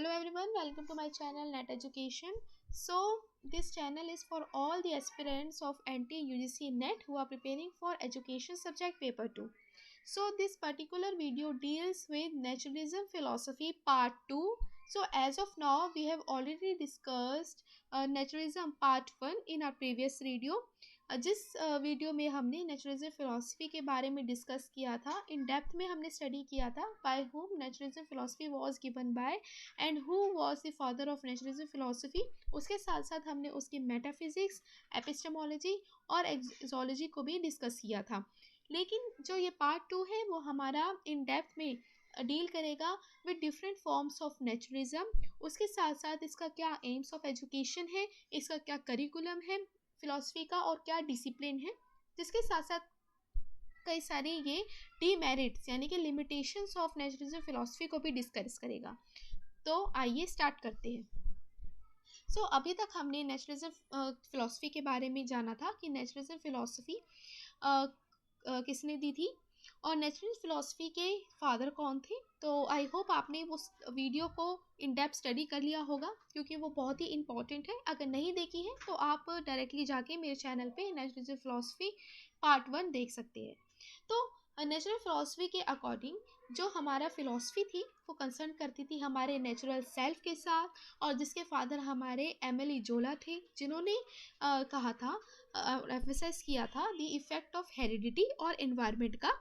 Hello everyone, welcome to my channel Net Education. So this channel is for all the aspirants of NT UGC Net who are preparing for education subject paper 2. So this particular video deals with naturalism philosophy part 2. So as of now we have already discussed naturalism part 1 in our previous video. जिस video में हमने naturalism philosophy के बारे में discuss किया था, इन depth में हमने स्टडी किया था by whom naturalism philosophy was given by and who was the father of naturalism philosophy. उसके साथ साथ हमने उसकी मेटाफिजिक्स, एपिस्टेमोलॉजी और एक्सोलॉजी को भी डिस्कस किया था। लेकिन जो ये पार्ट 2 है वो हमारा इन डेप्थ में डील करेगा with different forms of naturalism. उसके साथ साथ इसका क्या एम्स ऑफ एजुकेशन है, इसका क्या करिकुलम है फिलॉसफी का और क्या डिसिप्लिन है, जिसके साथ साथ कई सारी ये डीमेरिट्स यानी कि लिमिटेशंस ऑफ नेचुरलिज्म फिलॉसफी को भी डिस्कस करेगा। तो आइए स्टार्ट करते हैं। सो अभी तक हमने नेचुरलिज्म फिलॉसफी के बारे में जाना था कि नेचुरलिज्म फिलॉसफी किसने दी थी और नेचुरल फिलॉसफी के फादर कौन थे। तो आई होप आपने वो वीडियो को इन डेप्थ स्टडी कर लिया होगा क्योंकि वो बहुत ही इंपॉर्टेंट है। अगर नहीं देखी है तो आप डायरेक्टली जाके मेरे चैनल पे नेचुरल फिलॉसफी पार्ट 1 देख सकते हैं। तो नेचुरल फिलॉसफी के अकॉर्डिंग जो हमारा फिलॉसफी थी वो कंसर्न करती थी हमारे नेचुरल सेल्फ के साथ, और जिसके फादर हमारे एमिली जोला थे, जिन्होंने कहा था, एम्फसाइज किया था द इफेक्ट ऑफ हेरिडिटी और एनवायरनमेंट का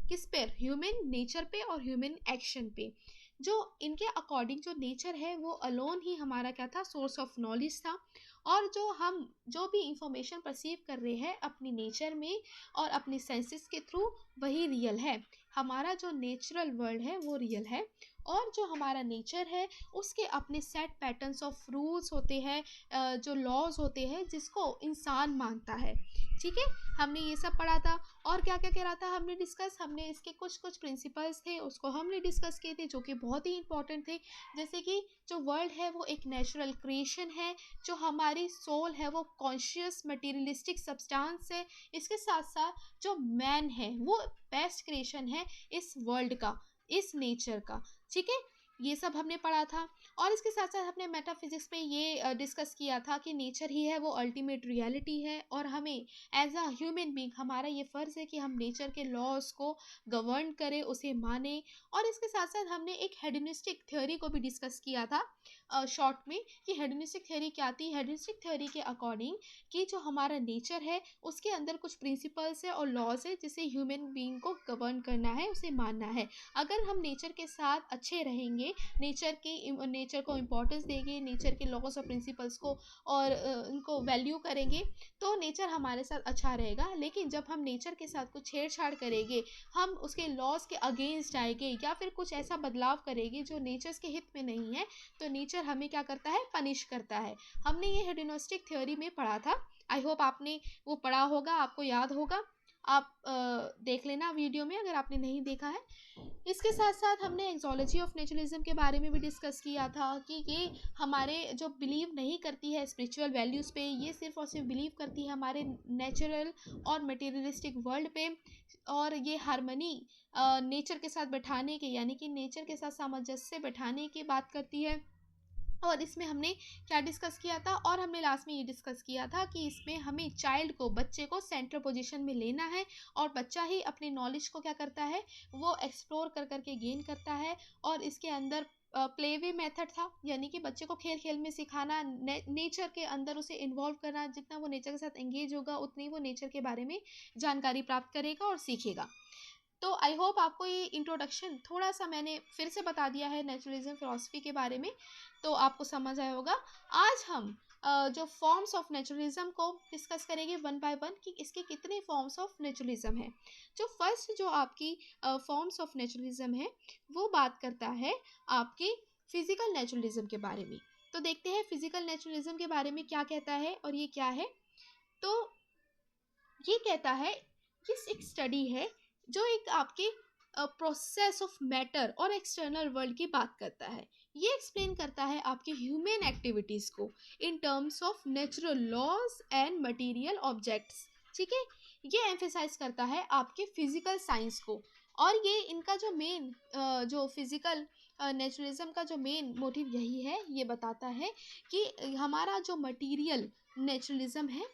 किस पे, ह्यूमन नेचर पे और ह्यूमन एक्शन पे। जो इनके अकॉर्डिंग जो नेचर है वो अलोन ही हमारा क्या था, सोर्स ऑफ नॉलेज था, और जो हम जो भी इंफॉर्मेशन परसीव कर रहे हैं अपनी नेचर में और अपनी सेंसेस के थ्रू वही रियल है। हमारा जो नेचुरल वर्ल्ड है वो रियल है, और जो हमारा नेचर है उसके अपने सेट पैटर्न्स ऑफ रूल्स होते हैं, जो लॉज होते हैं जिसको इंसान मानता है। ठीक है, हमने ये सब पढ़ा था। और क्या क्या कह रहा था हमने डिस्कस, हमने इसके कुछ प्रिंसिपल्स थे उसको हमने डिस्कस किए थे जो कि बहुत ही इंपॉर्टेंट थे। जैसे कि जो वर्ल्ड है वो एक नेचुरल क्रिएशन है, जो हमारी सोल है वो कॉन्शियस मटेरियलिस्टिक सब्सटेंस है। इसके साथ साथ जो मैन है वो बेस्ट क्रिएशन है इस वर्ल्ड का, इस नेचर का। ठीक है, ये सब हमने पढ़ा था। और इसके साथ साथ हमने मेटाफिजिक्स में ये डिस्कस किया था कि नेचर ही है वो अल्टीमेट रियलिटी है, और हमें एज अ ह्यूमन बीइंग हमारा ये फ़र्ज़ है कि हम नेचर के लॉज को गवर्न करें, उसे माने। और इसके साथ साथ हमने एक हेडोनिस्टिक थ्योरी को भी डिस्कस किया था शॉर्ट में, कि हेडोनिस्टिक थ्योरी क्या थी। हेडोनिस्टिक थ्योरी के अकॉर्डिंग कि जो हमारा नेचर है उसके अंदर कुछ प्रिंसिपल्स है और लॉज है जिसे ह्यूमन बीइंग को गवर्न करना है, उसे मानना है। अगर हम नेचर के साथ अच्छे रहेंगे, नेचर को इम्पोर्टेंस देंगे, नेचर के लॉज और प्रिंसिपल्स को और उनको वैल्यू करेंगे, तो नेचर हमारे साथ अच्छा रहेगा। लेकिन जब हम नेचर के साथ कुछ छेड़छाड़ करेंगे, हम उसके लॉज के अगेंस्ट आएंगे या फिर कुछ ऐसा बदलाव करेंगे जो नेचर के हित में नहीं है, तो नेचर हमें क्या करता है, पनिश करता है। हमने ये हेडोनिस्टिक थ्योरी में पढ़ा था। आई होप आपने वो पढ़ा होगा, आपको याद होगा। आप देख लेना वीडियो में अगर आपने नहीं देखा है। इसके साथ साथ हमने एक्सोलॉजी ऑफ नेचुरलिज्म के बारे में भी डिस्कस किया था कि ये हमारे जो बिलीव नहीं करती है स्पिरिचुअल वैल्यूज़ पे, ये सिर्फ और सिर्फ बिलीव करती है हमारे नेचुरल और मटेरियलिस्टिक वर्ल्ड पे, और ये हारमनी नेचर के साथ बैठाने के यानी कि नेचर के साथ सामंजस्य बैठाने की बात करती है। और इसमें हमने क्या डिस्कस किया था, और हमने लास्ट में ये डिस्कस किया था कि इसमें हमें चाइल्ड को, बच्चे को सेंट्रल पोजीशन में लेना है, और बच्चा ही अपने नॉलेज को क्या करता है, वो एक्सप्लोर कर करके गेन करता है। और इसके अंदर प्ले वे मेथड था, यानी कि बच्चे को खेल खेल में सिखाना, नेचर के अंदर उसे इन्वॉल्व करना। जितना वो नेचर के साथ एंगेज होगा उतनी वो नेचर के बारे में जानकारी प्राप्त करेगा और सीखेगा। तो आई होप आपको ये इंट्रोडक्शन थोड़ा सा मैंने फिर से बता दिया है नेचुरलिज्म फिलॉसफी के बारे में, तो आपको समझ आया होगा। आज हम जो फॉर्म्स ऑफ नेचुरलिज्म को डिस्कस करेंगे वन बाय वन कि इसके कितने फॉर्म्स ऑफ नेचुरलिज्म हैं। जो फर्स्ट जो आपकी फॉर्म्स ऑफ नेचुरलिज्म है वो बात करता है आपके फिजिकल नेचुरलिज्म के बारे में। तो देखते हैं फिजिकल नेचुरलिज्म के बारे में क्या कहता है और ये क्या है। तो ये कहता है, ये एक स्टडी है जो एक आपके प्रोसेस ऑफ मैटर और एक्सटर्नल वर्ल्ड की बात करता है। ये एक्सप्लेन करता है आपके ह्यूमन एक्टिविटीज़ को in terms of natural laws and material objects. ठीक है, ये एम्फेसाइज करता है आपके फिजिकल साइंस को और ये इनका जो मेन जो फिजिकल नेचुरलिज्म का जो मेन मोटिव यही है, ये बताता है कि हमारा जो मटेरियल नेचुरलिज्म है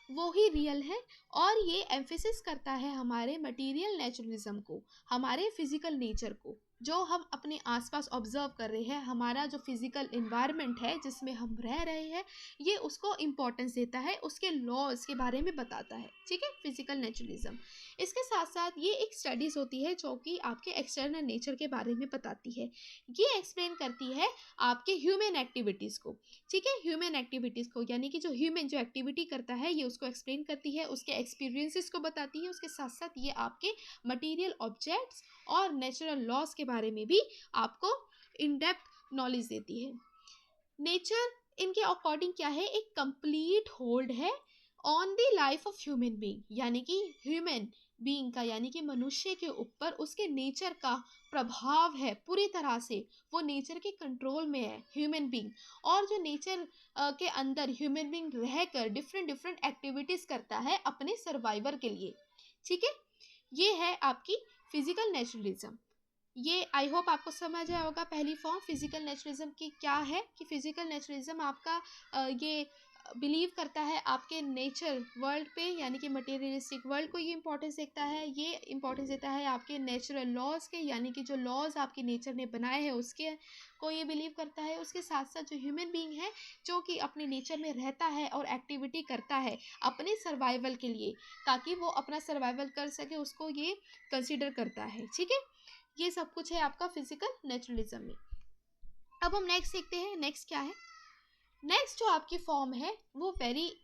वो ही रियल है, और ये एम्फेसिस करता है हमारे मटेरियल नेचुरलिज्म को, हमारे फिजिकल नेचर को, जो हम अपने आसपास ऑब्जर्व कर रहे हैं, हमारा जो फिजिकल इन्वायरमेंट है जिसमें हम रह रहे हैं, ये उसको इम्पोर्टेंस देता है, उसके लॉज के बारे में बताता है। ठीक है, फिजिकल नेचुरलिज्म। इसके साथ साथ ये एक स्टडीज होती है जो कि आपके एक्सटर्नल नेचर के बारे में बताती है। ये एक्सप्लेन करती है आपके ह्यूमन एक्टिविटीज़ को। ठीक है, ह्यूमन एक्टिविटीज़ को, यानी कि जो ह्यूमन जो एक्टिविटी करता है ये उसको एक्सप्लेन करती है, उसके एक्सपीरियंसेस को बताती है। उसके साथ साथ ये आपके मटेरियल ऑब्जेक्ट्स और नेचुरल लॉज के बारे में भी आपको इन डेप्थ नॉलेज देती है। नेचर इनके अकॉर्डिंग क्या है, एक कंप्लीट होल्ड है on the life of human being, यानी कि ह्यूमन बीइंग का, यानी कि मनुष्य के ऊपर उसके नेचर का प्रभाव है पूरी तरह से, वो नेचर के कंट्रोल में है ह्यूमन बीइंग। और जो नेचर के अंदर ह्यूमन बीइंग रहकर डिफरेंट डिफरेंट एक्टिविटीज करता है अपने सर्वाइवर के लिए। ठीक है, ये है आपकी फिजिकल नेचुरलिज्म। ये आई होप आपको समझ आया होगा पहली फॉर्म फिजिकल नेचुरलिज्म की क्या है, कि फिजिकल नेचुरलिज्म आपका ये बिलीव करता है आपके नेचर वर्ल्ड पे, यानी कि मटेरियलिस्टिक वर्ल्ड को ये इंपॉर्टेंस देता है। ये इंपॉर्टेंस देता है आपके नेचुरल लॉज के, यानी कि जो लॉज आपके नेचर ने बनाए हैं उसके को ये बिलीव करता है। उसके साथ साथ जो ह्यूमन बीइंग है जो कि अपने नेचर में रहता है और एक्टिविटी करता है अपने सर्वाइवल के लिए, ताकि वो अपना सर्वाइवल कर सके, उसको ये कंसिडर करता है। ठीक है, ये सब कुछ है आपका फिजिकल नेचुरलिज्म में। अब हम नेक्स्ट देखते हैं, नेक्स्ट क्या है। नेक्स्ट जो आपकी फॉर्म है वो वेरी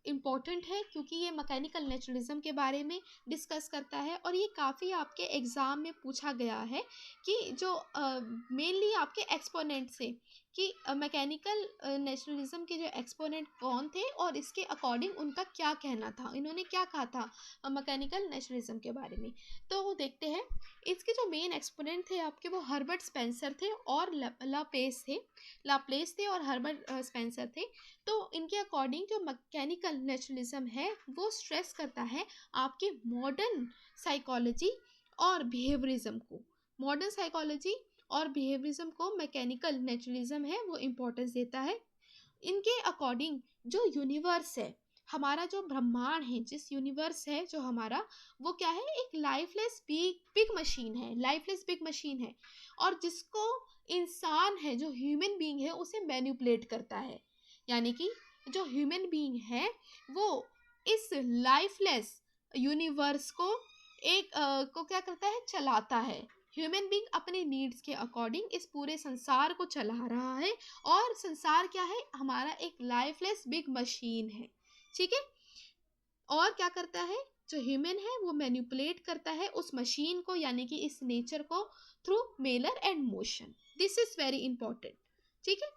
इम्पॉर्टेंट है, क्योंकि ये मैकेनिकल नेचुरलिज्म के बारे में डिस्कस करता है, और ये काफ़ी आपके एग्ज़ाम में पूछा गया है कि जो मेनली आपके एक्सपोनेंट से, कि मैकेनिकल नेचुरलिज्म के जो एक्सपोनेंट कौन थे और इसके अकॉर्डिंग उनका क्या कहना था, इन्होंने क्या कहा था मैकेनिकल नेचुरलिज्म के बारे में। तो वो देखते हैं, इसके जो मेन एक्सपोनेंट थे आपके वो हर्बर्ट स्पेंसर थे और लाप्लेस थे और हर्बर्ट स्पेंसर थे। तो इनके अकॉर्डिंग जो मैकेनिकल नेचुरलिज्म है वो स्ट्रेस करता है आपके मॉडर्न साइकोलॉजी और बिहेवियरिज्म को। मॉडर्न साइकोलॉजी और बिहेवियरिज्म को मैकेनिकल नेचुरलिज्म है वो इम्पोर्टेंस देता है। इनके अकॉर्डिंग जो यूनिवर्स है, हमारा जो ब्रह्मांड है, जिस यूनिवर्स है जो हमारा, वो क्या है, एक लाइफलेस बिग मशीन है, लाइफलेस बिग मशीन है, और जिसको इंसान है जो ह्यूमन बीइंग है उसे मैनिपुलेट करता है। यानी कि जो ह्यूमन बीइंग है वो इस लाइफलेस यूनिवर्स को को क्या करता है, चलाता है। ह्यूमन बीइंग अपने नीड्स के अकॉर्डिंग इस पूरे संसार को चला रहा है, और संसार क्या है, हमारा एक लाइफलेस बिग मशीन है। ठीक है, और क्या करता है, जो ह्यूमन है वो मैनिपुलेट करता है उस मशीन को, यानी कि इस नेचर को, through Mailer and motion. This is very important. ठीक है,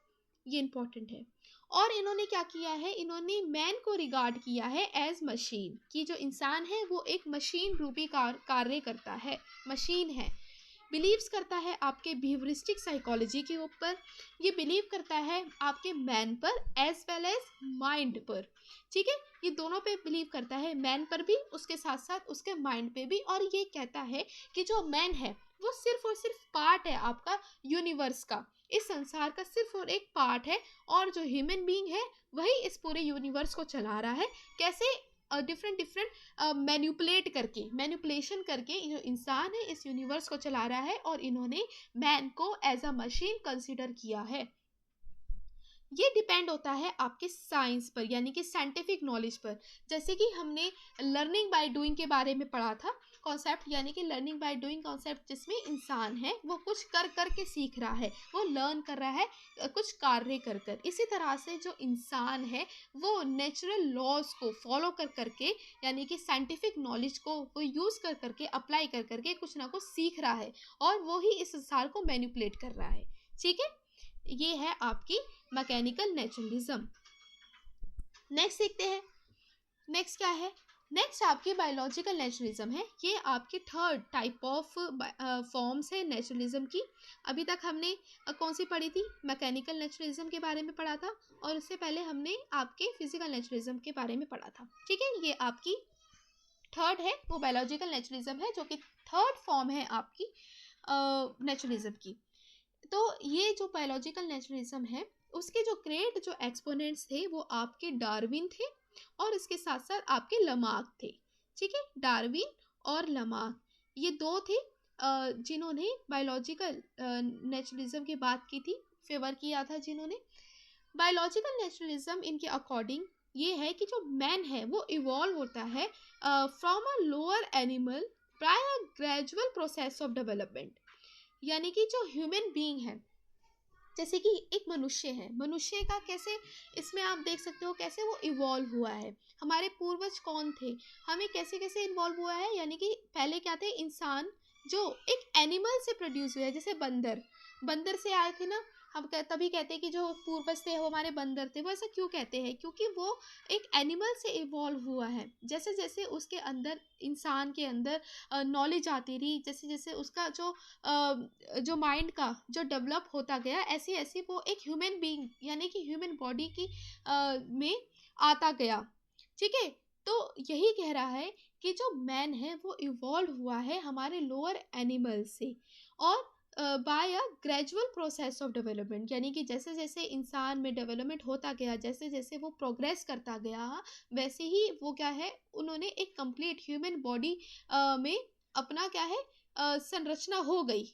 ये इंपॉर्टेंट है। और इन्होंने क्या किया है, इन्होंने मैन को रिगार्ड किया है एज मशीन, कि जो इंसान है वो एक मशीन रूपी कार्य करता है, मशीन है। बिलीव्स करता है आपके बिहेवियरिस्टिक साइकोलॉजी के ऊपर, ये बिलीव करता है आपके मैन पर एज वेल एज माइंड पर। ठीक है, ये दोनों पे बिलीव करता है, मैन पर भी, उसके साथ साथ उसके माइंड पे भी। और ये कहता है कि जो मैन है वो सिर्फ और सिर्फ पार्ट है आपका यूनिवर्स का, इस संसार का सिर्फ और एक पार्ट है, और जो ह्यूमन बीइंग है वही इस पूरे यूनिवर्स को चला रहा है। कैसे, डिफरेंट मैनिपुलेशन करके जो इंसान है इस यूनिवर्स को चला रहा है, और इन्होंने मैन को एज अ मशीन कंसिडर किया है। ये डिपेंड होता है आपके साइंस पर, यानी कि साइंटिफिक नॉलेज पर। जैसे कि हमने लर्निंग बाय डूइंग के बारे में पढ़ा था कॉन्सेप्ट, यानी कि लर्निंग बाय डूइंग कॉन्सेप्ट, जिसमें इंसान है वो कुछ कर कर के सीख रहा है, वो लर्न कर रहा है कुछ कार्य कर कर। इसी तरह से जो इंसान है वो नेचुरल लॉज को फॉलो कर करके, यानी कि साइंटिफिक नॉलेज को वो यूज़ कर करके, अप्लाई कर करके कुछ ना कुछ सीख रहा है, और वो ही इस संसार को मैनिपुलेट कर रहा है। ठीक है, ये है आपकी मैकेनिकल नेचुरलिज्म। नेक्स्ट देखते हैं, नेक्स्ट क्या है। नेक्स्ट आपकी बायोलॉजिकल नेचुरलिज्म है। ये आपकी थर्ड टाइप ऑफ फॉर्म्स है नेचुरलिज्म की। अभी तक हमने कौन सी पढ़ी थी, मैकेनिकल नेचुरलिज्म के बारे में पढ़ा था, और उससे पहले हमने आपके फिजिकल नेचुरलिज्म के बारे में पढ़ा था। ठीक है, ये आपकी थर्ड है वो बायोलॉजिकल नेचुरलिज्म है, जो कि थर्ड फॉर्म है आपकी नेचुरलिज्म की। तो ये जो बायोलॉजिकल नेचुरलिज्म है उसके जो ग्रेट जो एक्सपोनेंट्स थे वो आपके डार्विन थे और इसके साथ साथ आपके लमार्क थे। ठीक है, डार्विन और लमार्क ये दो थे जिन्होंने बायोलॉजिकल नेचुरलिज्म की बात की थी, फेवर किया था जिन्होंने। बायोलॉजिकल नेचुरलिज्म इनके अकॉर्डिंग ये है कि जो मैन है वो इवॉल्व होता है from a lower animal by a gradual process of development. यानी कि जो ह्यूमन बीइंग है, जैसे कि एक मनुष्य है, मनुष्य का कैसे इसमें आप देख सकते हो कैसे वो इवॉल्व हुआ है, हमारे पूर्वज कौन थे, हमें कैसे कैसे इन्वॉल्व हुआ है। यानी कि पहले क्या थे, इंसान जो एक एनिमल से प्रोड्यूस हुआ है, जैसे बंदर, बंदर से आए थे ना। हम तभी कहते हैं कि जो पूर्वज थे वो हमारे बंदर थे। वो ऐसा क्यों कहते हैं, क्योंकि वो एक एनिमल से इवॉल्व हुआ है। जैसे जैसे उसके अंदर, इंसान के अंदर नॉलेज आती रही, जैसे जैसे उसका जो माइंड का जो डेवलप होता गया, ऐसे ऐसे वो एक ह्यूमन बीइंग यानी कि ह्यूमन बॉडी की में आता गया। ठीक है, तो यही कह रहा है कि जो मैन है वो इवॉल्व हुआ है हमारे लोअर एनिमल से और by a gradual process of development. यानी कि जैसे जैसे इंसान में डेवलपमेंट होता गया, जैसे जैसे वो प्रोग्रेस करता गया, वैसे ही वो क्या है, उन्होंने एक कंप्लीट ह्यूमन बॉडी में अपना क्या है संरचना हो गई।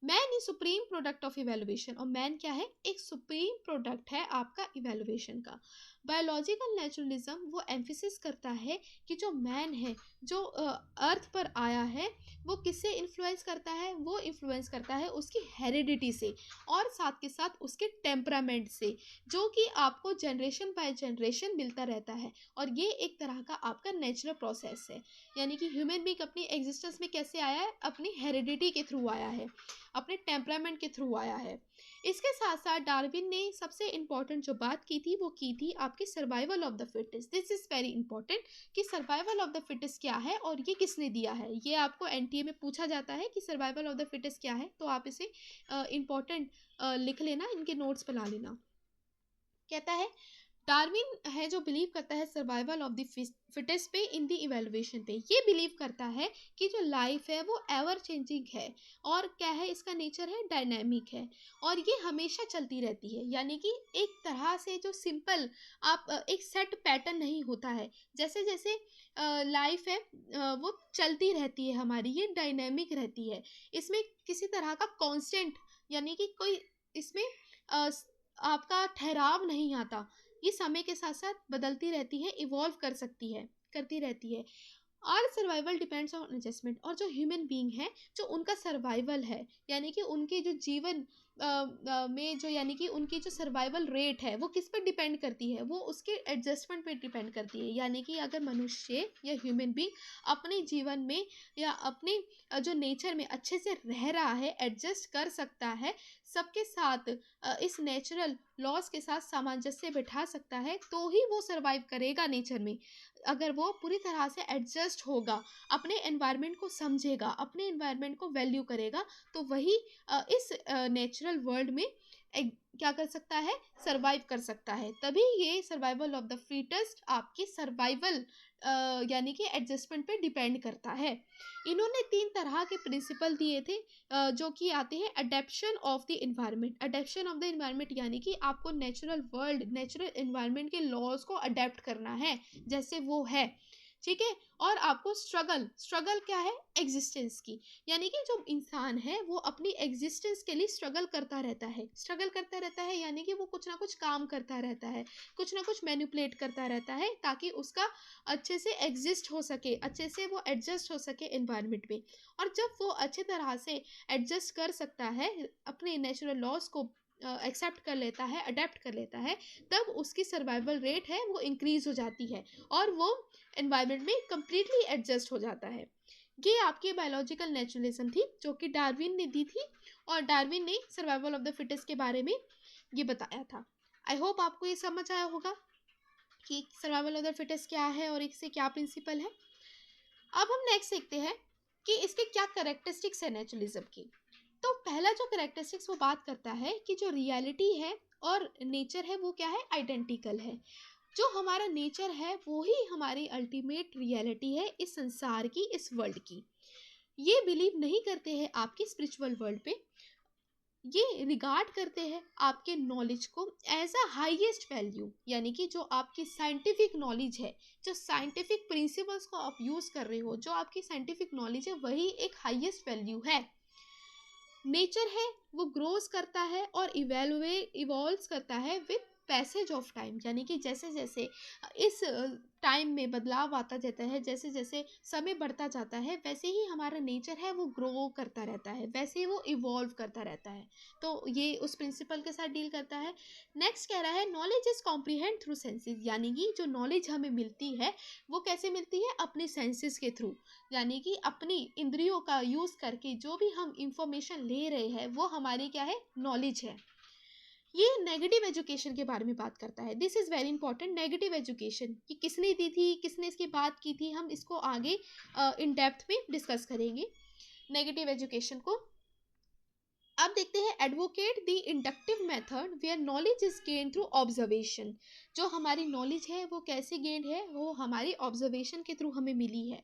Man is supreme product of evaluation, और मैन क्या है, एक सुप्रीम प्रोडक्ट है आपका इवेल्युएशन का। बायोलॉजिकल नेचुरलिज्म वो एम्फिसिस करता है कि जो मैन है, जो अर्थ पर आया है, वो किससे इन्फ्लुएंस करता है, वो इन्फ्लुएंस करता है उसकी हेरिडिटी से और साथ के साथ उसके टेम्परामेंट से, जो कि आपको जनरेशन बाय जनरेशन मिलता रहता है। और ये एक तरह का आपका नेचुरल प्रोसेस है। यानी कि ह्यूमन बीइंग अपनी एग्जिस्टेंस में कैसे आया है, अपनी हेरिडिटी के थ्रू आया है, अपने टेम्परामेंट के थ्रू आया है। इसके साथ साथ डार्विन ने सबसे इम्पॉर्टेंट जो बात की थी वो की थी आपकी survival of the fittest. This is very important कि सर्वाइवल ऑफ द फिटेस्ट क्या है और ये किसने दिया है। ये आपको एनटीए में पूछा जाता है कि सर्वाइवल ऑफ द फिटेस्ट क्या है, तो आप इसे इम्पॉर्टेंट लिख लेना, इनके नोट्स बना लेना। कहता है डार्विन है जो बिलीव करता है सर्वाइवल ऑफ द फिटेस्ट पे इन द इवेल्युएशन पे। ये बिलीव करता है कि जो लाइफ है वो एवर चेंजिंग है और क्या है, इसका नेचर है डायनामिक है और ये हमेशा चलती रहती है। यानी कि एक तरह से जो सिंपल आप एक सेट पैटर्न नहीं होता है। जैसे जैसे लाइफ है वो चलती रहती है हमारी, ये डायनामिक रहती है। इसमें किसी तरह का कांस्टेंट यानी कि कोई इसमें अ, आपका ठहराव नहीं आता। ये समय के साथ साथ बदलती रहती है, इवॉल्व कर सकती है, करती रहती है। और सर्वाइवल डिपेंड्स ऑन एडजस्टमेंट। और जो ह्यूमन बीइंग है, जो उनका सर्वाइवल है, यानी कि उनके जो जीवन में जो यानी कि उनकी जो सर्वाइवल रेट है वो किस पर डिपेंड करती है, वो उसके एडजस्टमेंट पे डिपेंड करती है। यानी कि अगर मनुष्य या ह्यूमन बीइंग अपने जीवन में या अपने जो नेचर में अच्छे से रह रहा है, एडजस्ट कर सकता है, सबके साथ इस नेचुरल लॉस के साथ सामंजस्य बिठा सकता है, तो ही वो सर्वाइव करेगा नेचर में। अगर वो पूरी तरह से एडजस्ट होगा, अपने एनवायरनमेंट को समझेगा, अपने एनवायरनमेंट को वैल्यू करेगा, तो वही इस नेचुरल वर्ल्ड में क्या कर सकता है, सर्वाइव कर सकता है। तभी ये सर्वाइवल ऑफ द फिटेस्ट आपकी सर्वाइवल यानी कि एडजस्टमेंट पे डिपेंड करता है। इन्होंने 3 तरह के प्रिंसिपल दिए थे जो कि आते हैं adaptation of the environment. Adaptation of the environment यानी कि आपको नेचुरल वर्ल्ड, नेचुरल इन्वायरमेंट के लॉज को अडेप्ट करना है जैसे वो है। ठीक है, और आपको स्ट्रगल, स्ट्रगल क्या है, एग्जिस्टेंस की। यानी कि जो इंसान है वो अपनी एग्जिस्टेंस के लिए स्ट्रगल करता रहता है, स्ट्रगल करता रहता है, यानी कि वो कुछ ना कुछ काम करता रहता है, कुछ ना कुछ मैनिपुलेट करता रहता है ताकि उसका अच्छे से एग्जिस्ट हो सके, अच्छे से वो एडजस्ट हो सके एनवायरनमेंट में। और जब वो अच्छी तरह से एडजस्ट कर सकता है, अपने नेचुरल लॉज को एक्सेप्ट कर लेता है, अडेप्ट कर लेता है, तब उसकी सर्वाइवल रेट है वो इंक्रीज हो जाती है और वो एनवायरनमेंट में कम्प्लीटली एडजस्ट हो जाता है। ये आपकी बायोलॉजिकल नेचुरलिज्म थी जो कि डार्विन ने दी थी और डार्विन ने सर्वाइवल ऑफ द फिटेस्ट के बारे में ये बताया था। आई होप आपको ये समझ आया होगा कि सर्वाइवल ऑफ द फिटेस्ट क्या है और इससे क्या प्रिंसिपल है। अब हम नेक्स्ट देखते हैं कि इसके क्या करेक्टरिस्टिक्स है नेचुरलिज्म की। तो पहला जो करेक्टरिस्टिक्स वो बात करता है कि जो रियलिटी है और नेचर है वो क्या है, आइडेंटिकल है। जो हमारा नेचर है वो ही हमारी अल्टीमेट रियलिटी है इस संसार की, इस वर्ल्ड की। ये बिलीव नहीं करते हैं आपके स्पिरिचुअल वर्ल्ड पे, ये रिगार्ड करते हैं आपके नॉलेज को एज अ हाईएस्ट वैल्यू, यानी कि जो आपकी साइंटिफिक नॉलेज है, जो साइंटिफिक प्रिंसिपल्स को आप यूज़ कर रहे हो, जो आपकी साइंटिफिक नॉलेज है, वही एक हाईएस्ट वैल्यू है। नेचर है वो ग्रोज करता है और इवॉल्व करता है विद पैसेज ऑफ टाइम, यानी कि जैसे जैसे इस टाइम में बदलाव आता जाता है, जैसे जैसे समय बढ़ता जाता है, वैसे ही हमारा नेचर है वो ग्रो करता रहता है, वैसे ही वो इवॉल्व करता रहता है। तो ये उस प्रिंसिपल के साथ डील करता है। नेक्स्ट कह रहा है knowledge is comprehend through senses, यानी कि जो नॉलेज हमें मिलती है वो कैसे मिलती है, अपने सेंसेस के थ्रू, यानी कि अपनी इंद्रियों का यूज करके जो भी हम इंफॉर्मेशन ले रहे हैं वो हमारी क्या है, नॉलेज है। ये नेगेटिव एजुकेशन के बारे में बात करता है। This is very important, negative education कि किसने दी थी, किसने इसकी बात की थी, हम इसको आगे इन डेप्थ में डिस्कस करेंगे नेगेटिव एजुकेशन को। अब देखते हैं advocate the inductive method where knowledge is gain through observation. जो हमारी नॉलेज है वो कैसे गेन है, वो हमारी ऑब्जर्वेशन के थ्रू हमें मिली है,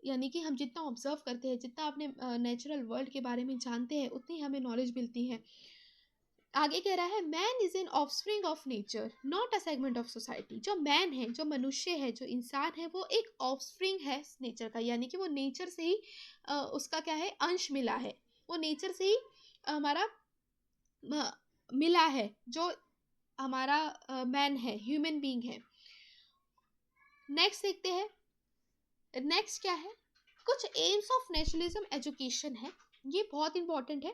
यानी कि हम जितना ऑब्जर्व करते हैं, जितना अपने नेचुरल वर्ल्ड के बारे में जानते हैं, उतनी हमें नॉलेज मिलती है। आगे कह रहा है man is an offspring of nature not a segment of society. जो मैन है, जो मनुष्य है, जो इंसान है, वो एक ऑफस्प्रिंग है नेचर का, यानी कि वो नेचर से ही उसका क्या है, अंश मिला है, वो नेचर से ही हमारा मिला है, जो हमारा मैन है, ह्यूमन बीइंग है। नेक्स्ट देखते हैं, नेक्स्ट क्या है, कुछ एम्स ऑफ नेचुरलिज्म एजुकेशन है, ये बहुत इंपॉर्टेंट है।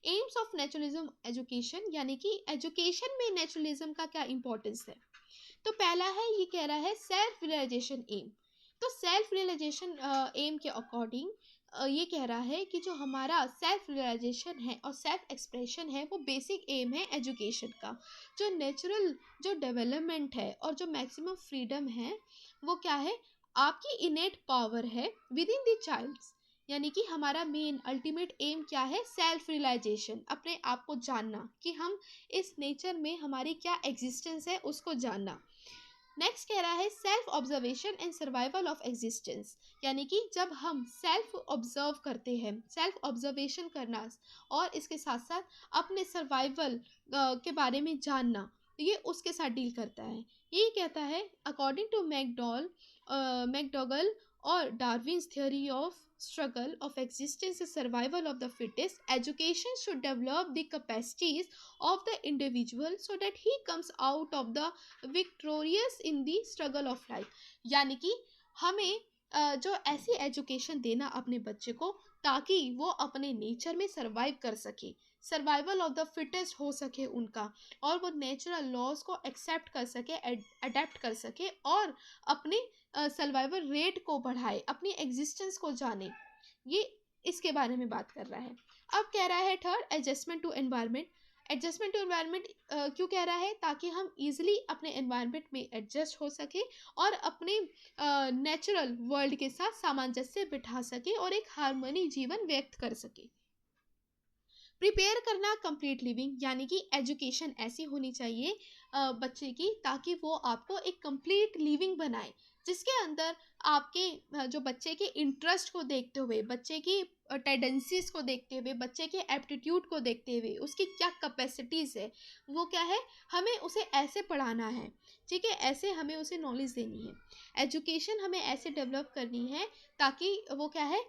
एम्स ऑफ नेचुरलिज्म एजुकेशन, यानी कि एजुकेशन में नेचुरलिज्म का क्या इंपॉर्टेंस है। तो पहला है, ये कह रहा है सेल्फ रियलाइजेशन एम। तो सेल्फ रियलाइजेशन एम के अकॉर्डिंग ये कह रहा है कि जो हमारा सेल्फ रियलाइजेशन है और सेल्फ एक्सप्रेशन है वो बेसिक एम है एजुकेशन का। जो नेचुरल जो डेवलपमेंट है और जो मैक्सिमम फ्रीडम है वो क्या है, आपकी इनेट पावर है विद इन द चाइल्ड, यानी कि हमारा मेन अल्टीमेट एम क्या है, सेल्फ रियलाइजेशन, अपने आप को जानना कि हम इस नेचर में हमारी क्या एग्जिस्टेंस है उसको जानना। नेक्स्ट कह रहा है self observation and survival of existence, यानी कि जब हम सेल्फ ऑब्जर्व करते हैं, सेल्फ ऑब्जर्वेशन करना और इसके साथ साथ अपने सर्वाइवल के बारे में जानना, ये उसके साथ डील करता है। ये कहता है अकॉर्डिंग टू मैकडॉगल और Darwin's theory of struggle of existence and survival of the fittest, education should develop the capacities of the individual so that he comes out of the victorious in the struggle of life। यानी कि हमें जो ऐसी education देना अपने बच्चे को ताकि वो अपने नेचर में सर्वाइव कर सके, सर्वाइवल ऑफ द फिटेस्ट हो सके उनका, और वो नेचुरल लॉज को एक्सेप्ट कर सके, अडेप्ट कर सके और अपने सर्वाइवल रेट को बढ़ाए, अपनी एग्जिस्टेंस को जाने। ये इसके बारे में बात कर रहा है। अब कह रहा है third, adjustment to environment. Adjustment to environment क्यों कह रहा है, ताकि हम इजीली अपने एनवायरनमेंट में एडजस्ट हो सके और अपने नेचुरल वर्ल्ड के साथ सामंजस्य बिठा सके और एक हार्मनी जीवन व्यक्त कर सके। प्रिपेयर करना कंप्लीट लिविंग, यानी कि एजुकेशन ऐसी होनी चाहिए बच्चे की ताकि वो आपको एक कंप्लीट लिविंग बनाए, जिसके अंदर आपके जो बच्चे के इंटरेस्ट को देखते हुए, बच्चे की टेंडेंसीज को देखते हुए, बच्चे के एप्टीट्यूड को देखते हुए, उसकी क्या कैपेसिटीज़ है, वो क्या है, हमें उसे ऐसे पढ़ाना है, ठीक है, ऐसे हमें उसे नॉलेज देनी है। एजुकेशन हमें ऐसे डेवलप करनी है ताकि वो क्या है,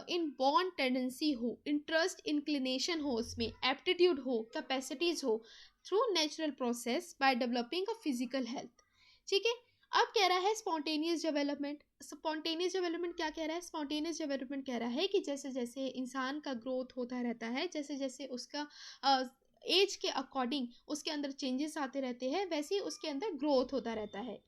इन बॉन्ड टेंडेंसी हो, इंटरेस्ट इंक्लिनेशन हो, उसमें एप्टीट्यूड हो, कैपेसिटीज हो, through natural process by developing a physical health. ठीक है। अब कह रहा है स्पॉन्टेनियस डेवलपमेंट। स्पॉन्टेनियस डेवलपमेंट क्या कह रहा है, स्पॉन्टेनियस डेवलपमेंट कह रहा है कि जैसे जैसे इंसान का ग्रोथ होता रहता है, जैसे जैसे उसका एज के अकॉर्डिंग उसके अंदर चेंजेस आते रहते हैं, वैसे ही उसके अंदर ग्रोथ होता रहता है।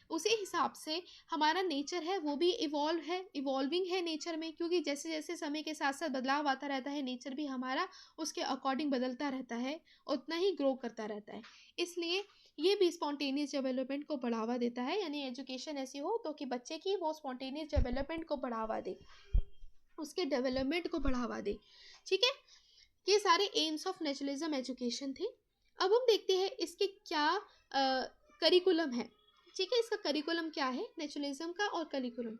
उसी हिसाब से हमारा नेचर है वो भी इवॉल्विंग है नेचर में, क्योंकि जैसे जैसे समय के साथ साथ बदलाव आता रहता है, नेचर भी हमारा उसके अकॉर्डिंग बदलता रहता है, उतना ही ग्रो करता रहता है। इसलिए ये भी स्पॉन्टेनियस डेवलपमेंट को बढ़ावा देता है, यानी एजुकेशन ऐसी हो तो कि बच्चे की वो स्पॉन्टेनियस डेवलपमेंट को बढ़ावा दे, उसके डेवलपमेंट को बढ़ावा दे। ठीक है, ये सारे एम्स ऑफ नेचुरलिज्म एजुकेशन थे। अब हम देखते हैं इसके क्या करिकुलम है। ठीक है, इसका करिकुलम क्या है नेचुरलिज्म का, और करिकुलम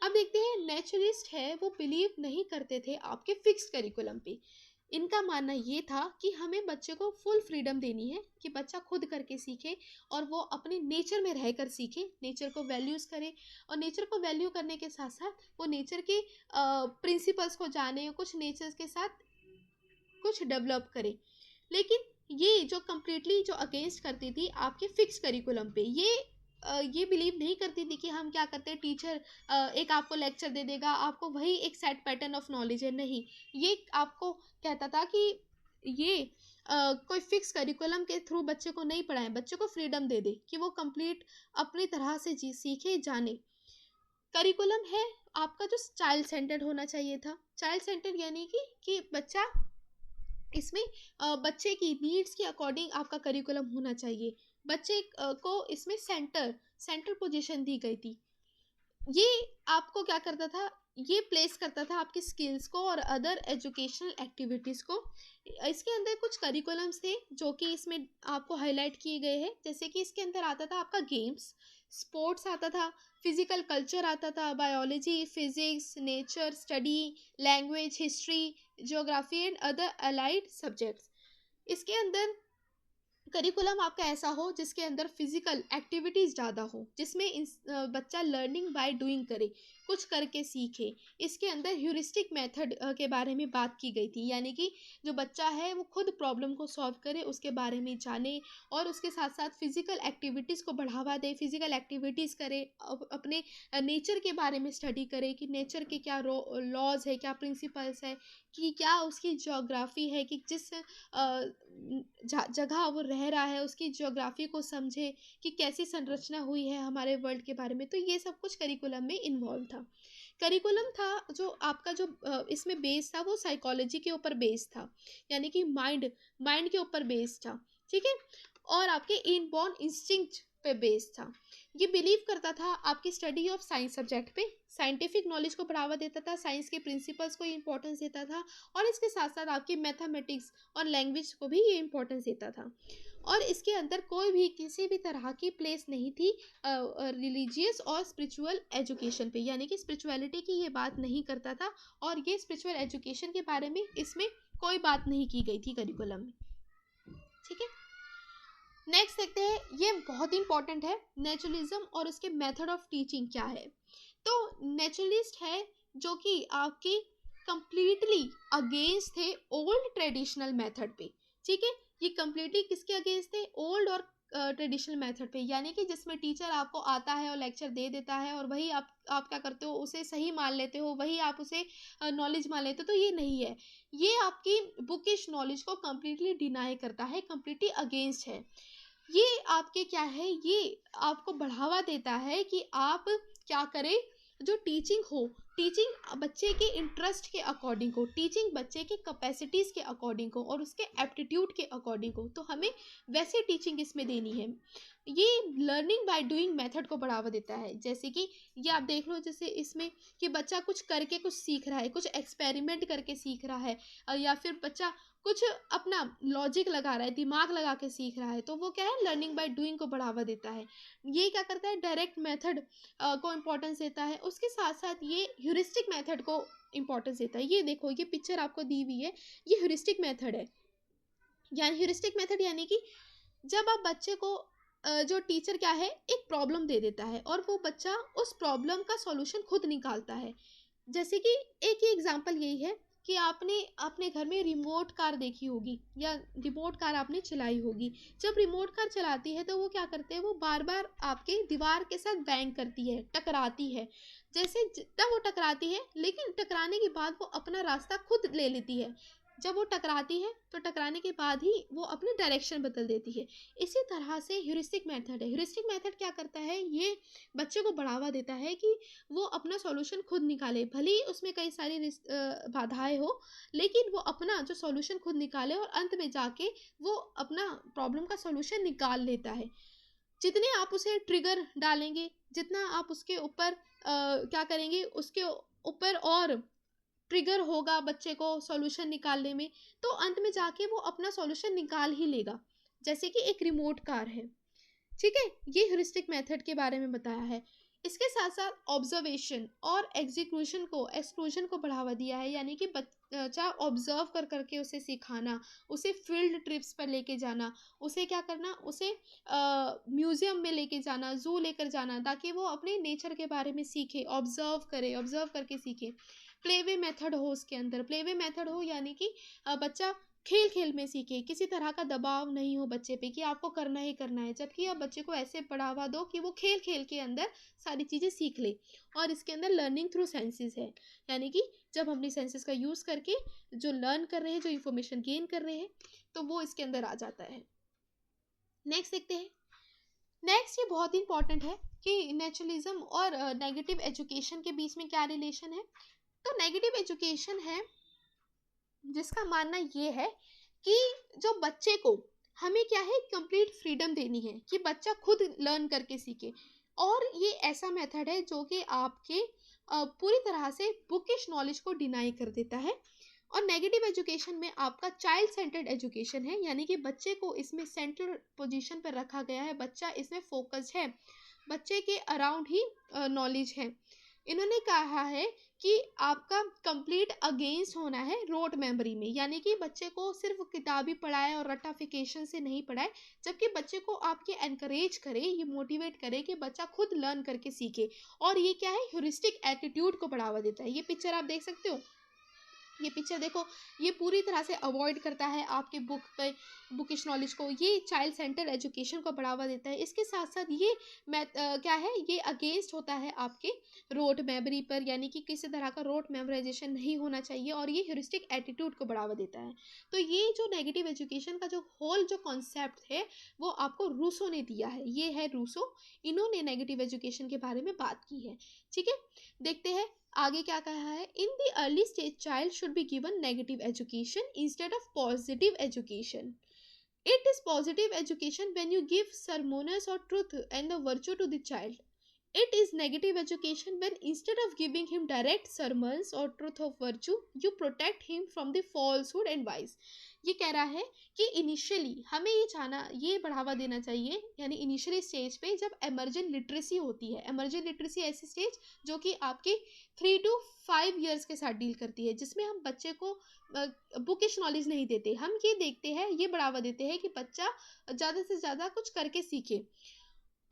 अब देखते हैं नेचुरलिस्ट है वो बिलीव नहीं करते थे आपके फिक्स करिकुलम पे। इनका मानना ये था कि हमें बच्चे को फुल फ्रीडम देनी है कि बच्चा खुद करके सीखे और वो अपने नेचर में रहकर सीखे, नेचर को वैल्यूज़ करे और नेचर को वैल्यू करने के साथ साथ वो नेचर के प्रिंसिपल्स को जाने, कुछ नेचर के साथ कुछ डेवलप करे। लेकिन ये जो कम्प्लीटली जो अगेंस्ट करती थी आपके फिक्स करिकुलम पे, ये बिलीव नहीं करती थी कि हम क्या करते हैं, टीचर एक आपको लेक्चर दे देगा, आपको वही एक सेट पैटर्न ऑफ नॉलेज है, नहीं। ये आपको कहता था कि ये कोई फिक्स करिकुलम के थ्रू बच्चे को नहीं पढ़ाए, बच्चे को फ्रीडम दे दे कि वो कंप्लीट अपनी तरह से जी सीखे जाने। करिकुलम है आपका जो चाइल्ड सेंटर्ड होना चाहिए था। चाइल्ड सेंटर्ड यानी कि बच्चा इसमें बच्चे की नीड्स के अकॉर्डिंग आपका करिकुलम होना चाहिए। बच्चे को इसमें सेंटर पोजीशन दी गई थी। ये आपको क्या करता था, ये प्लेस करता था आपकी स्किल्स को और अदर एजुकेशनल एक्टिविटीज़ को। इसके अंदर कुछ करिकुलम्स थे जो कि इसमें आपको हाईलाइट किए गए हैं, जैसे कि इसके अंदर आता था आपका गेम्स, स्पोर्ट्स आता था, फिजिकल कल्चर आता था, biology, physics, nature study, language, history, geography and other allied subjects. इसके अंदर करिकुलम आपका ऐसा हो जिसके अंदर फिजिकल एक्टिविटीज़ ज़्यादा हो, जिसमें बच्चा लर्निंग बाय डूइंग करे, कुछ करके सीखे। इसके अंदर ह्यूरिस्टिक मेथड के बारे में बात की गई थी, यानी कि जो बच्चा है वो खुद प्रॉब्लम को सॉल्व करे, उसके बारे में जाने और उसके साथ साथ फिजिकल एक्टिविटीज़ को बढ़ावा दे, फिजिकल एक्टिविटीज़ करे, अपने नेचर के बारे में स्टडी करे कि नेचर के क्या लॉज है, क्या प्रिंसिपल्स है, कि क्या उसकी ज्योग्राफी है, कि जिस जगह वो रह रहा है उसकी ज्योग्राफी को समझे कि कैसी संरचना हुई है हमारे वर्ल्ड के बारे में। तो ये सब कुछ करिकुलम में इन्वॉल्व था। करिकुलम था जो आपका जो इसमें बेस था वो साइकोलॉजी के ऊपर बेस था, यानी कि माइंड के ऊपर बेस था, ठीक है, और आपके इनबॉर्न इंस्टिंक्ट पे बेस था। ये बिलीव करता था आपकी स्टडी ऑफ साइंस सब्जेक्ट पे, साइंटिफिक नॉलेज को बढ़ावा देता था, साइंस के प्रिंसिपल्स को इंपॉर्टेंस देता था और इसके साथ साथ आपकी मैथमेटिक्स और लैंग्वेज को भी ये इंपॉर्टेंस देता था। और इसके अंदर कोई भी किसी भी तरह की प्लेस नहीं थी रिलीजियस और स्पिरिचुअल एजुकेशन पे, यानी कि स्पिरिचुअलिटी की ये बात नहीं करता था और ये स्पिरिचुअल एजुकेशन के बारे में इसमें कोई बात नहीं की गई थी करिकुलम में, ठीक है। नेक्स्ट देखते हैं, ये बहुत इंपॉर्टेंट है, नेचुरलिज्म और उसके मेथड ऑफ टीचिंग क्या है। तो नेचुरलिस्ट है जो कि आपकी कंप्लीटली अगेंस्ट थे ओल्ड ट्रेडिशनल मेथड पे, ठीक है। ये कंप्लीटली किसके अगेंस्ट थे, ओल्ड और ट्रेडिशनल मेथड पे, यानी कि जिसमें टीचर आपको आता है और लेक्चर दे देता है और वही आप क्या करते हो, उसे सही मान लेते हो, वही आप उसे नॉलेज मान लेते हो। तो ये नहीं है, ये आपकी बुकिश नॉलेज को कंप्लीटली डिनाई करता है, कंप्लीटली अगेंस्ट है। ये आपके क्या है, ये आपको बढ़ावा देता है कि आप क्या करें, जो टीचिंग हो, टीचिंग बच्चे के इंटरेस्ट के अकॉर्डिंग हो, टीचिंग बच्चे के कैपेसिटीज़ के अकॉर्डिंग हो और उसके एप्टीट्यूड के अकॉर्डिंग हो, तो हमें वैसे टीचिंग इसमें देनी है। ये लर्निंग बाय डूइंग मेथड को बढ़ावा देता है, जैसे कि ये आप देख लो, जैसे इसमें कि बच्चा कुछ करके कुछ सीख रहा है, कुछ एक्सपेरिमेंट करके सीख रहा है, या फिर बच्चा कुछ अपना लॉजिक लगा रहा है, दिमाग लगा के सीख रहा है, तो वो क्या है, लर्निंग बाय डूइंग को बढ़ावा देता है। ये क्या करता है, डायरेक्ट मेथड को इम्पोर्टेंस देता है, उसके साथ साथ ये ह्यूरिस्टिक मेथड को इम्पोर्टेंस देता है। ये देखो, ये पिक्चर आपको दी हुई है, ये ह्यूरिस्टिक मेथड है। यानी ह्यूरिस्टिक मेथड यानी कि जब आप बच्चे को जो टीचर क्या है, एक प्रॉब्लम दे देता है और वो बच्चा उस प्रॉब्लम का सॉल्यूशन खुद निकालता है। जैसे कि एक ही एग्जांपल यही है कि आपने अपने घर में रिमोट कार देखी होगी या रिमोट कार आपने चलाई होगी। जब रिमोट कार चलाती है तो वो क्या करते हैं, वो बार बार आपके दीवार के साथ बैंग करती है, टकराती है। जैसे जितना वो टकराती है, लेकिन टकराने के बाद वो अपना रास्ता खुद ले लेती है। जब वो टकराती है तो टकराने के बाद ही वो अपनी डायरेक्शन बदल देती है। इसी तरह से ह्यूरिस्टिक मेथड है। ह्यूरिस्टिक मेथड क्या करता है, ये बच्चे को बढ़ावा देता है कि वो अपना सॉल्यूशन खुद निकाले, भले ही उसमें कई सारी बाधाएं हो, लेकिन वो अपना जो सॉल्यूशन खुद निकाले और अंत में जाके वो अपना प्रॉब्लम का सॉल्यूशन निकाल लेता है। जितने आप उसे ट्रिगर डालेंगे, जितना आप उसके ऊपर क्या करेंगे, उसके ऊपर और ट्रिगर होगा बच्चे को सॉल्यूशन निकालने में, तो अंत में जाके वो अपना सॉल्यूशन निकाल ही लेगा। जैसे कि एक रिमोट कार है, ठीक है, ये ह्यूरिस्टिक मेथड के बारे में बताया है। इसके साथ साथ ऑब्जर्वेशन और एक्सक्लूजन को बढ़ावा दिया है, यानी कि बच्चा ऑब्जर्व कर करके उसे सिखाना, उसे फील्ड ट्रिप्स पर लेके जाना, उसे क्या करना, उसे म्यूजियम में लेके जाना, जू लेकर जाना, ताकि वो अपने नेचर के बारे में सीखे, ऑब्जर्व करे, ऑब्जर्व करके सीखे। प्ले वे मेथड हो उसके अंदर, प्ले वे मेथड हो यानी कि बच्चा खेल खेल में सीखे, किसी तरह का दबाव नहीं हो बच्चे पे कि आपको करना ही करना है, जबकि आप बच्चे को ऐसे बढ़ावा दो कि वो खेल खेल के अंदर सारी चीज़ें सीख ले। और इसके अंदर लर्निंग थ्रू सेंसेस है, यानी कि जब हम अपनी सेंसेस का यूज़ करके जो लर्न कर रहे हैं, जो इन्फॉर्मेशन गेन कर रहे हैं, तो वो इसके अंदर आ जाता है। नेक्स्ट देखते हैं। नेक्स्ट ये बहुत इंपॉर्टेंट है कि नेचुरलिज्म और नेगेटिव एजुकेशन के बीच में क्या रिलेशन है। तो नेगेटिव एजुकेशन है जिसका मानना ये है कि जो बच्चे को हमें क्या है, कंप्लीट फ्रीडम देनी है कि बच्चा खुद लर्न करके सीखे। और ये ऐसा मेथड है जो कि आपके पूरी तरह से बुकिश नॉलेज को डिनाई कर देता है। और नेगेटिव एजुकेशन में आपका चाइल्ड सेंटर्ड एजुकेशन है, यानी कि बच्चे को इसमें सेंट्रल पोजीशन पर रखा गया है, बच्चा इसमें फोकस है, बच्चे के अराउंड ही नॉलेज है। इन्होंने कहा है कि आपका कंप्लीट अगेंस्ट होना है रोट मेमोरी में, यानी कि बच्चे को सिर्फ किताबी पढ़ाए और रट्टाफिकेशन से नहीं पढ़ाए, जबकि बच्चे को आप ये एनकरेज करें, ये मोटिवेट करें कि बच्चा खुद लर्न करके सीखे। और ये क्या है, ह्यूरिस्टिक एटीट्यूड को बढ़ावा देता है। ये पिक्चर आप देख सकते हो, ये पिक्चर देखो, ये पूरी तरह से अवॉइड करता है आपके बुक पे बुकिश नॉलेज को, ये चाइल्ड सेंटर एजुकेशन को बढ़ावा देता है। इसके साथ साथ ये क्या है, ये अगेंस्ट होता है आपके रोट मेमोरी पर, यानी कि किसी तरह का रोट मेमोराइजेशन नहीं होना चाहिए, और ये ह्यूरिस्टिक एटीट्यूड को बढ़ावा देता है। तो ये जो नेगेटिव एजुकेशन का जो होल जो कॉन्सेप्ट है वो आपको रूसो ने दिया है, ये है रूसो, इन्होंने नेगेटिव एजुकेशन के बारे में बात की है। ठीक है, देखते हैं आगे क्या कहा है। In the early stage child should be given negative education instead of positive education. It is positive education when you give sermons or truth and the virtue to the child. It is negative education when instead of giving him direct sermons or truth of virtue, you protect him from the falsehood and vice. ये कह रहा है कि initially हमें ये बढ़ावा देना चाहिए, यानी इनिशियली स्टेज पे जब एमर्जेंट लिटरेसी होती है। एमर्जेंट लिटरेसी ऐसी स्टेज जो कि आपके 3 to 5 ईयर्स के साथ डील करती है, जिसमें हम बच्चे को बुकिश नॉलेज नहीं देते, हम ये देखते हैं, ये बढ़ावा देते हैं कि बच्चा ज़्यादा से ज़्यादा कुछ करके सीखे।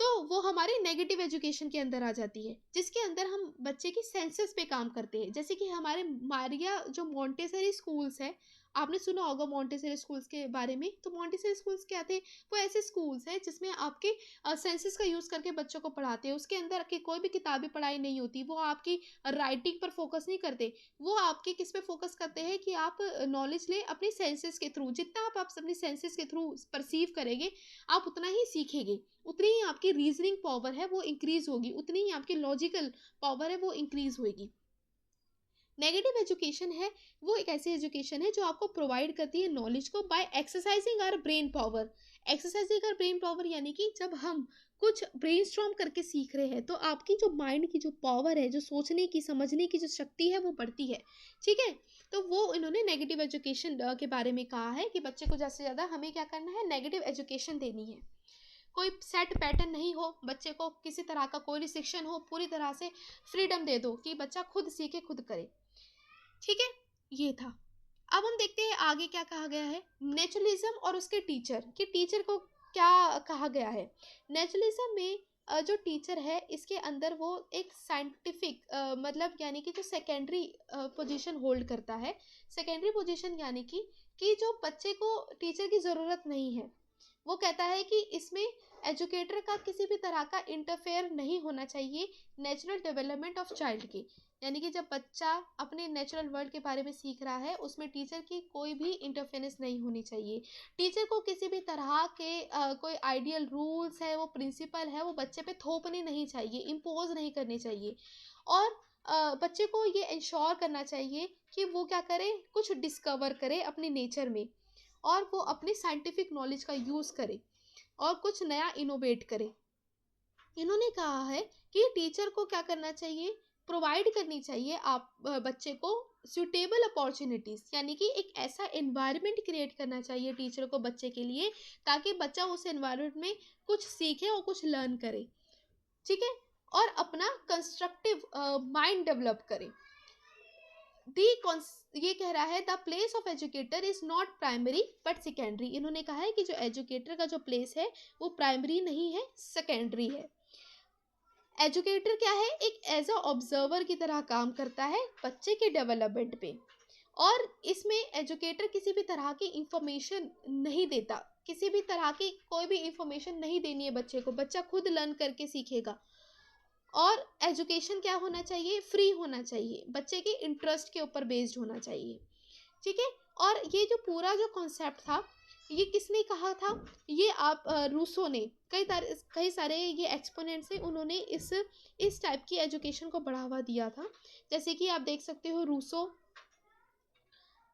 तो वो हमारे नेगेटिव एजुकेशन के अंदर आ जाती है, जिसके अंदर हम बच्चे की सेंसेस पे काम करते हैं। जैसे कि हमारे मारिया जो मॉन्टेसरी स्कूल्स है, आपने सुना होगा मॉन्टेसरी स्कूल्स के बारे में। तो मॉन्टेसरी स्कूल्स क्या थे, वो ऐसे स्कूल्स हैं जिसमें आपके सेंसेस का यूज़ करके बच्चों को पढ़ाते हैं। उसके अंदर की कोई भी किताबी पढ़ाई नहीं होती, वो आपकी राइटिंग पर फोकस नहीं करते, वो आपके किस पे फोकस करते हैं कि आप नॉलेज ले अपनी सेंसेस के थ्रू। जितना आप अपनी सेंसेस के थ्रू परसीव करेंगे, आप उतना ही सीखेंगे, उतनी ही आपकी रीजनिंग पावर है वो इंक्रीज होगी, उतनी ही आपकी लॉजिकल पावर है वो इंक्रीज होगी। नेगेटिव एजुकेशन है वो एक ऐसी एजुकेशन है जो आपको प्रोवाइड करती है नॉलेज को by exercising our brain power. Exercising our brain power यानी कि जब हम कुछ ब्रेनस्टॉर्म करके सीख रहे हैं, तो आपकी जो माइंड की जो पावर है, जो सोचने की समझने की जो शक्ति है वो बढ़ती है। ठीक है, तो वो इन्होंने नेगेटिव एजुकेशन के बारे में कहा है कि बच्चे को ज़्यादा से ज़्यादा हमें क्या करना है, नेगेटिव एजुकेशन देनी है। कोई सेट पैटर्न नहीं हो, बच्चे को किसी तरह का कोई रिस्ट्रिक्शन हो, पूरी तरह से फ्रीडम दे दो कि बच्चा खुद सीखे, खुद करे। ठीक है, ये था। अब हम देखते हैं आगे क्या कहा गया है। नेचुरलिज्म और उसके टीचर, कि टीचर को क्या कहा गया है। नेचुरलिज्म में जो टीचर है इसके अंदर वो एक साइंटिफिक मतलब यानी कि जो सेकेंडरी पोजीशन होल्ड करता है। सेकेंडरी पोजीशन यानी कि जो बच्चे को टीचर की ज़रूरत नहीं है, वो कहता है कि इसमें एजुकेटर का किसी भी तरह का इंटरफेयर नहीं होना चाहिए नेचुरल डेवलपमेंट ऑफ चाइल्ड की। यानी कि जब बच्चा अपने नेचुरल वर्ल्ड के बारे में सीख रहा है, उसमें टीचर की कोई भी इंटरफेरेंस नहीं होनी चाहिए। टीचर को किसी भी तरह के कोई आइडियल रूल्स है, वो प्रिंसिपल है, वो बच्चे पे थोपने नहीं चाहिए, इम्पोज नहीं करने चाहिए। और बच्चे को ये इंश्योर करना चाहिए कि वो क्या करे, कुछ डिस्कवर करे अपने नेचर में, और वो अपनी साइंटिफिक नॉलेज का यूज़ करे और कुछ नया इनोवेट करे। इन्होंने कहा है कि टीचर को क्या करना चाहिए, प्रोवाइड करनी चाहिए आप बच्चे को सूटेबल अपॉर्चुनिटीज़, यानी कि एक ऐसा एनवायरनमेंट क्रिएट करना चाहिए टीचर को बच्चे के लिए, ताकि बच्चा उस एनवायरनमेंट में कुछ सीखे और कुछ लर्न करे। ठीक है, और अपना कंस्ट्रक्टिव माइंड डेवलप करें। ये कह रहा है the place of educator is not primary but secondary. इन्होंने कहा है कि जो एजुकेटर का जो प्लेस है वो प्राइमरी नहीं है, सेकेंडरी है। एजुकेटर क्या है, एक एज अ ऑब्जर्वर की तरह काम करता है बच्चे के डेवलपमेंट पे, और इसमें एजुकेटर किसी भी तरह की इंफॉर्मेशन नहीं देता, किसी भी तरह की कोई भी इंफॉर्मेशन नहीं देनी है बच्चे को, बच्चा खुद लर्न करके सीखेगा। और एजुकेशन क्या होना चाहिए, फ्री होना चाहिए, बच्चे के इंटरेस्ट के ऊपर बेस्ड होना चाहिए, ठीक है। और ये जो पूरा जो कॉन्सेप्ट था ये किसने कहा था, ये आप रूसो ने, कई सारे ये एक्सपोनेंट्स हैं, उन्होंने इस टाइप की एजुकेशन को बढ़ावा दिया था। जैसे कि आप देख सकते हो रूसो,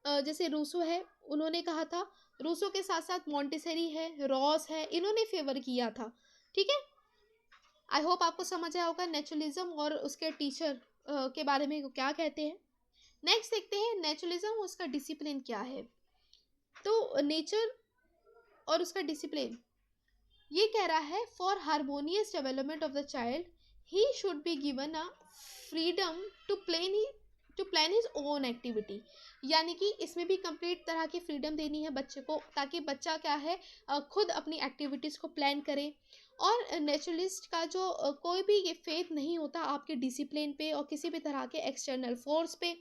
जैसे रूसो है, उन्होंने कहा था, रूसो के साथ साथ मॉन्टेसरी है, रॉस है, इन्होंने फेवर किया था, ठीक है। आई होप आपको समझ आया होगा नेचुरलिज्म और उसके टीचर के बारे में क्या कहते हैं। नेक्स्ट देखते हैं नेचुरलिज्म, उसका डिसिप्लिन क्या है। तो नेचर और उसका डिसिप्लिन ये कह रहा है for harmonious development of the child he should be given a freedom to plan his own activity. यानी कि इसमें भी कंप्लीट तरह की फ्रीडम देनी है बच्चे को, ताकि बच्चा क्या है खुद अपनी एक्टिविटीज़ को प्लान करे। और नेचुरलिस्ट का जो कोई भी ये फेथ नहीं होता आपके डिसिप्लिन पे और किसी भी तरह के एक्सटर्नल फोर्स पे।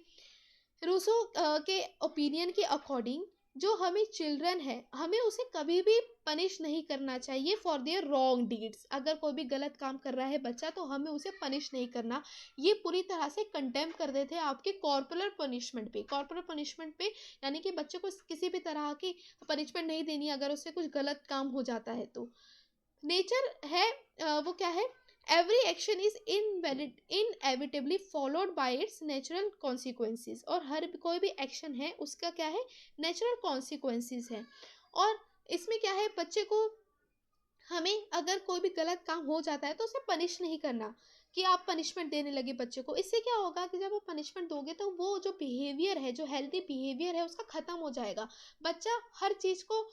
रूसो के ओपिनियन के अकॉर्डिंग जो हमें चिल्ड्रन है, हमें उसे कभी भी पनिश नहीं करना चाहिए फॉर देयर रॉन्ग डीड्स। अगर कोई भी गलत काम कर रहा है बच्चा तो हमें उसे पनिश नहीं करना। ये पूरी तरह से कंडेम कर देते हैं आपके कॉर्पोरल पनिशमेंट पे। कॉर्पोरल पनिशमेंट पे यानी कि बच्चे को किसी भी तरह की पनिशमेंट नहीं देनी अगर उससे कुछ गलत काम हो जाता है तो। नेचर है वो क्या है, every action is inevitably followed by it's natural consequences. और हर कोई भी एक्शन है उसका क्या है, नेचुरल कॉन्सिक्वेंसेस है। और इसमें क्या है, बच्चे को हमें अगर कोई भी गलत काम हो जाता है तो उसे पनिश नहीं करना कि आप पनिशमेंट देने लगे बच्चे को। इससे क्या होगा कि जब आप पनिशमेंट दोगे तो वो जो बिहेवियर है, जो हेल्दी बिहेवियर है उसका ख़त्म हो जाएगा। बच्चा हर चीज़ को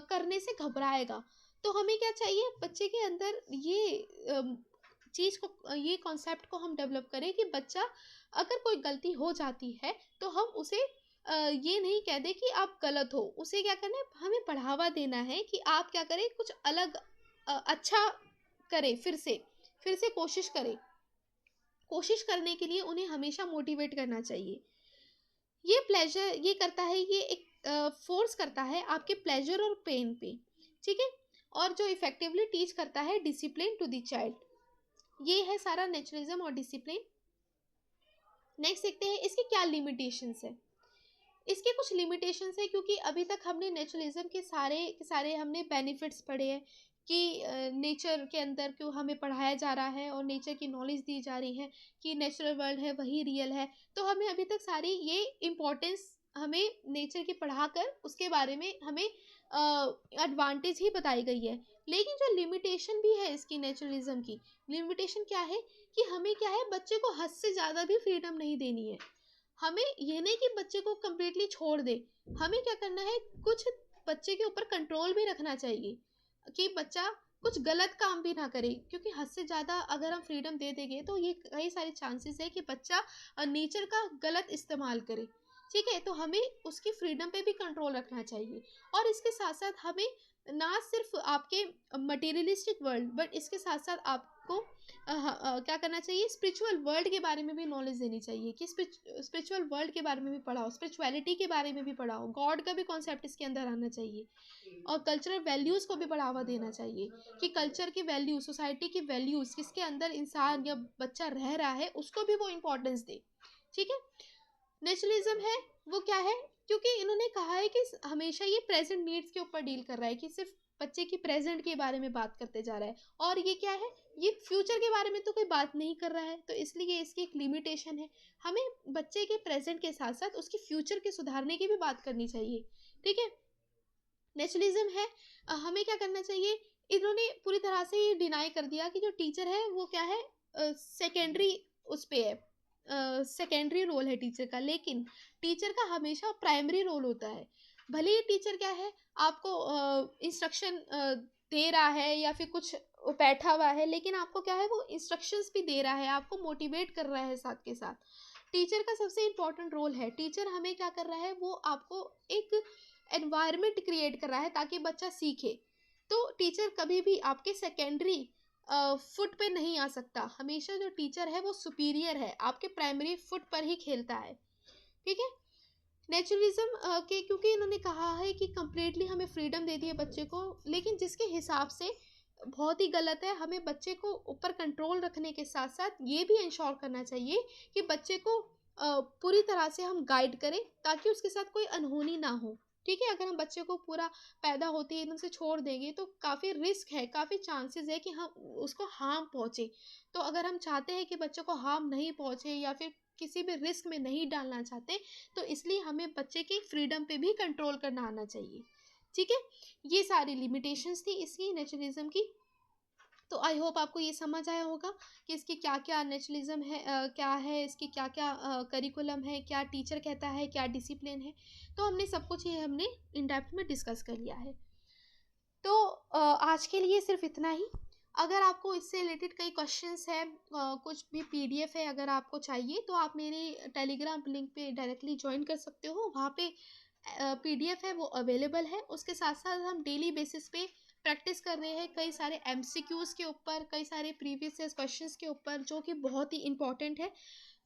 करने से घबराएगा। तो हमें क्या चाहिए, बच्चे के अंदर ये चीज़ को, ये कॉन्सेप्ट को हम डेवलप करें कि बच्चा अगर कोई गलती हो जाती है तो हम उसे ये नहीं कह दे कि आप गलत हो। उसे क्या करना है, हमें बढ़ावा देना है कि आप क्या करें, कुछ अलग अच्छा करें, फिर से कोशिश करें। कोशिश करने के लिए उन्हें हमेशा मोटिवेट करना चाहिए। ये प्लेजर ये करता है, ये एक फोर्स करता है आपके प्लेजर और पेन पे, ठीक है। और जो इफेक्टिवली टीच करता है डिसिप्लिन टू द चाइल्ड। ये है सारा नेचुरलिज्म और डिसिप्लिन। नेक्स्ट देखते हैं इसके क्या लिमिटेशंस है। इसके कुछ लिमिटेशंस है क्योंकि अभी तक हमने नेचुरलिज्म के सारे हमने बेनिफिट्स पढ़े हैं कि नेचर के अंदर क्यों हमें पढ़ाया जा रहा है और नेचर की नॉलेज दी जा रही है कि नेचुरल वर्ल्ड है वही रियल है। तो हमें अभी तक सारी ये इम्पोर्टेंस हमें नेचर की पढ़ाकर उसके बारे में हमें एडवांटेज ही बताई गई है। लेकिन जो लिमिटेशन भी है इसकी नेचुरलिज्म की, लिमिटेशन क्या है कि हमें क्या है, बच्चे को हद से ज़्यादा भी फ्रीडम नहीं देनी है। हमें ये नहीं कि बच्चे को कम्प्लीटली छोड़ दे, हमें क्या करना है, कुछ बच्चे के ऊपर कंट्रोल भी रखना चाहिए कि बच्चा कुछ गलत काम भी ना करे। क्योंकि हद से ज़्यादा अगर हम फ्रीडम दे देंगे तो ये कई सारे चांसेस है कि बच्चा नेचर का गलत इस्तेमाल करे, ठीक है। तो हमें उसकी फ्रीडम पे भी कंट्रोल रखना चाहिए। और इसके साथ साथ हमें ना सिर्फ आपके मटेरियलिस्टिक वर्ल्ड बट इसके साथ साथ आपको क्या करना चाहिए, स्पिरिचुअल वर्ल्ड के बारे में भी नॉलेज देनी चाहिए कि स्पिरिचुअल वर्ल्ड के बारे में भी पढ़ाओ, स्पिरिचुअलिटी के बारे में भी पढ़ाओ, गॉड का भी कॉन्सेप्ट इसके अंदर आना चाहिए। और कल्चरल वैल्यूज़ को भी बढ़ावा देना चाहिए कि कल्चर की वैल्यूज, सोसाइटी की वैल्यूज़, किसके अंदर इंसान या बच्चा रह रहा है उसको भी वो इम्पोर्टेंस दे, ठीक है। नेचुरलिज्म है वो क्या है, क्योंकि इन्होंने कहा है कि हमेशा ये प्रेजेंट नीड्स के ऊपर डील कर रहा है कि सिर्फ बच्चे की प्रेजेंट के बारे में बात करते जा रहा है। और ये क्या है, ये फ्यूचर के बारे में तो कोई बात नहीं कर रहा है। तो इसलिए इसकी एक लिमिटेशन है, हमें बच्चे के प्रेजेंट के साथ साथ उसकी फ्यूचर के सुधारने की भी बात करनी चाहिए, ठीक है। नेचुरलिज्म है हमें क्या करना चाहिए, इन्होंने पूरी तरह से ये डिनाई कर दिया कि जो टीचर है वो क्या है, सेकेंडरी उस पे है, सेकेंडरी रोल है टीचर का। लेकिन टीचर का हमेशा प्राइमरी रोल होता है। भले ही टीचर क्या है, आपको इंस्ट्रक्शन दे रहा है या फिर कुछ बैठा हुआ है, लेकिन आपको क्या है वो इंस्ट्रक्शंस भी दे रहा है, आपको मोटिवेट कर रहा है साथ के साथ। टीचर का सबसे इम्पोर्टेंट रोल है, टीचर हमें क्या कर रहा है, वो आपको एक एनवायरनमेंट क्रिएट कर रहा है ताकि बच्चा सीखे। तो टीचर कभी भी आपके सेकेंडरी फुट पे नहीं आ सकता, हमेशा जो टीचर है वो सुपीरियर है, आपके प्राइमरी फुट पर ही खेलता है। ठीक है। नेचुरलिज्म के क्योंकि इन्होंने कहा है कि कंप्लीटली हमें फ्रीडम दे दी है बच्चे को, लेकिन जिसके हिसाब से बहुत ही गलत है। हमें बच्चे को ऊपर कंट्रोल रखने के साथ साथ ये भी इंश्योर करना चाहिए कि बच्चे को पूरी तरह से हम गाइड करें ताकि उसके साथ कोई अनहोनी ना हो। ठीक है। अगर हम बच्चे को पूरा पैदा होते ही एकदम से छोड़ देंगे तो काफ़ी रिस्क है, काफ़ी चांसेस है कि हम उसको हार्म पहुँचे। तो अगर हम चाहते हैं कि बच्चे को हार्म नहीं पहुँचे या फिर किसी भी रिस्क में नहीं डालना चाहते, तो इसलिए हमें बच्चे की फ्रीडम पे भी कंट्रोल करना आना चाहिए। ठीक है। ये सारी लिमिटेशंस थी इसकी नेचुरलिज्म की। तो आई होप आपको ये समझ आया होगा कि इसकी क्या क्या नेचुरलिज्म है, क्या है इसकी, क्या क्या करिकुलम है, क्या टीचर कहता है, क्या डिसिप्लिन है। तो हमने सब कुछ ये हमने इन डेप्थ में डिस्कस कर लिया है। तो आज के लिए सिर्फ इतना ही। अगर आपको इससे रिलेटेड कई क्वेश्चंस है, कुछ भी पीडीएफ है अगर आपको चाहिए, तो आप मेरे टेलीग्राम लिंक पे डायरेक्टली ज्वाइन कर सकते हो। वहाँ पे पीडीएफ है वो अवेलेबल है। उसके साथ साथ हम डेली बेसिस पे प्रैक्टिस कर रहे हैं कई सारे एमसीक्यूज़ के ऊपर, कई सारे प्रीवियस ईयर क्वेश्चंस के ऊपर, जो कि बहुत ही इंपॉर्टेंट है।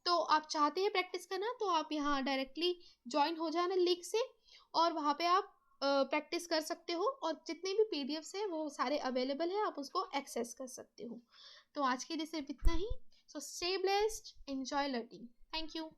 तो आप चाहते हैं प्रैक्टिस करना, तो आप यहाँ डायरेक्टली ज्वाइन हो जाना लिंक से, और वहाँ पे आप प्रैक्टिस कर सकते हो, और जितने भी पीडीएफ्स हैं वो सारे अवेलेबल हैं, आप उसको एक्सेस कर सकते हो। तो आज के लिए सिर्फ इतना ही। So stay blessed, enjoy learning. Thank you.